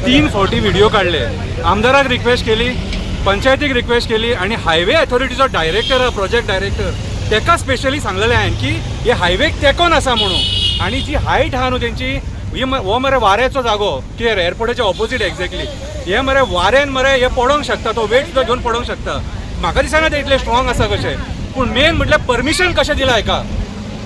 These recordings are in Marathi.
3 फावटी व्हिडिओ काढले, आमदाराक रिक्वेस्ट केली, पंचायतीक रिक्वेस्ट केली आणि हायवे अथॉरिटीचो डायरेक्टर प्रोजेक्ट डायरेक्टर ताका स्पेशली सांगलेलें हांवें की हे हायवेक तेंकोन आसा म्हणून. आणि जी हायट आहा न्हू तेंची हो मरे वाऱ्याचो जागो कितें एअरपोर्टाच्या ऑपोजीट एक्झॅक्टली हे मरे वाऱ्यान मरे हे पडोंक शकता, तो वेट सुद्दां घेवन पडोंक शकता. म्हाका दिसना ते इतले स्ट्रॉंग आसा कशें. पूण मेन म्हटल्यार परमिशन कशें दिलां हाका.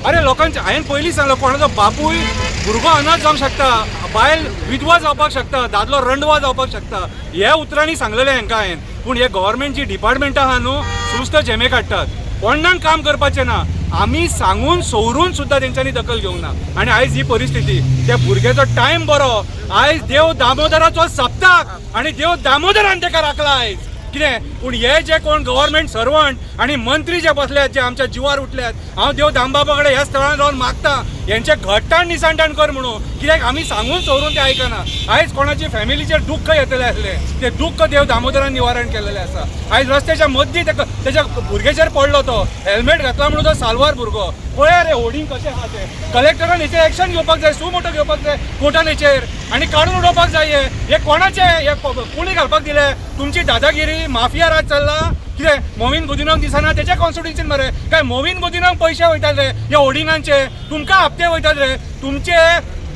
अरे लोकांचे हांवें पयलीं सांगलो कोणाचो बापूय भुरगो अनाथ जावंक शकता, बायल विधवा जावपाक शकता, दादलो रंडवा जावपाक शकता, ह्या उतरांनी सांगलेलें हांकां हांवें. पूण हे गव्हर्मेंट जी डिपार्टमेंटां आहा न्हू सुस्त झेमे काडटात, कोणाक काम करपाचें ना. आमी सांगून सवरून सुद्दां तेंच्यांनी दखल घेवंक ना. आनी आयज ही परिस्थिती, त्या भुरग्याचो टायम बरो, आयज देव दामोदराचो सप्ताक आनी देव दामोदरान ताका राखला आयज कितें. पूण हे जे कोण गव्हर्मेंट सर्वंट आनी मंत्री जे बसल्यात, जे आमच्या जिवार उठल्यात, हांव देव दामबाबा कडेन ह्या स्थळार रावन मागता हेंचे घट्टाण निसांटाण कर म्हणून. कित्याक आमी सांगून सवरून ते आयकना. आयज कोणाची फॅमिलीचेर दुख्ख येतलें आसलें, ते दुख्ख देव दामोदरान निवारण केलेलें आसा. आयज रस्त्याच्या मदीं तेच्या भुरग्याचेर पडलो, तो हेल्मेट घातला म्हणून तो साल्वार भुरगो. पळया रे होर्डिंग कशें आहा ते. कलेक्टरान हेचेर एक्शन घेवपाक जाय, सुमोटो घेवपाक जाय कोर्टान हेचेर आनी काडून उडोवपाक जाय. हे कोणाचे हे कोणी घालपाक दिले? तुमची दादागिरी, माफिया राज चल्ला कितें. मोविन गुदिन्होक दिसना तेच्या कॉन्स्टिट्युन्सीन मरे काय मोविन गुदिन्होक पयशे वयतात रे ह्या होर्डिंगांचे, तुमकां हप्ते वयतात रे. तुमचे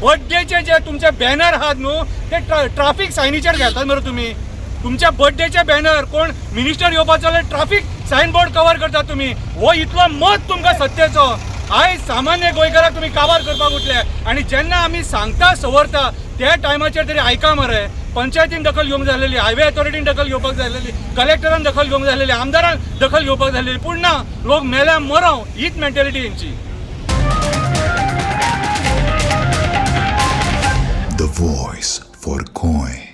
बर्थडेचे जे तुमचे बॅनर आहात न्हू ते ट्राफीक सायनीचेर घालतात मरे तुमी. तुमच्या बर्थडेचे बॅनर कोण मिनिस्टर येवपाचो जाल्यार ट्राफीक सायन बोर्ड कवर करतात तुमी. हो इतलो मत तुमकां सत्तेचो. आयज सामान्य गोंयकाराक तुमी काबार करपाक उठले आनी जेन्ना आमी सांगता सवरता त्या टायमाचेर तरी आयका मरे. पंचायतीन दखल घेवंक जाय आसलेली, हायवे अथॉरिटीन दखल घेवपाक जाय आसलेली, कलेक्टरान दखल घेवंक जाय आसलेली, आमदारान दखल घेवपाक जाय आसलेली. पूण ना, लोक मेल्या मरो हीच mentality हेंची. The voice for Goy.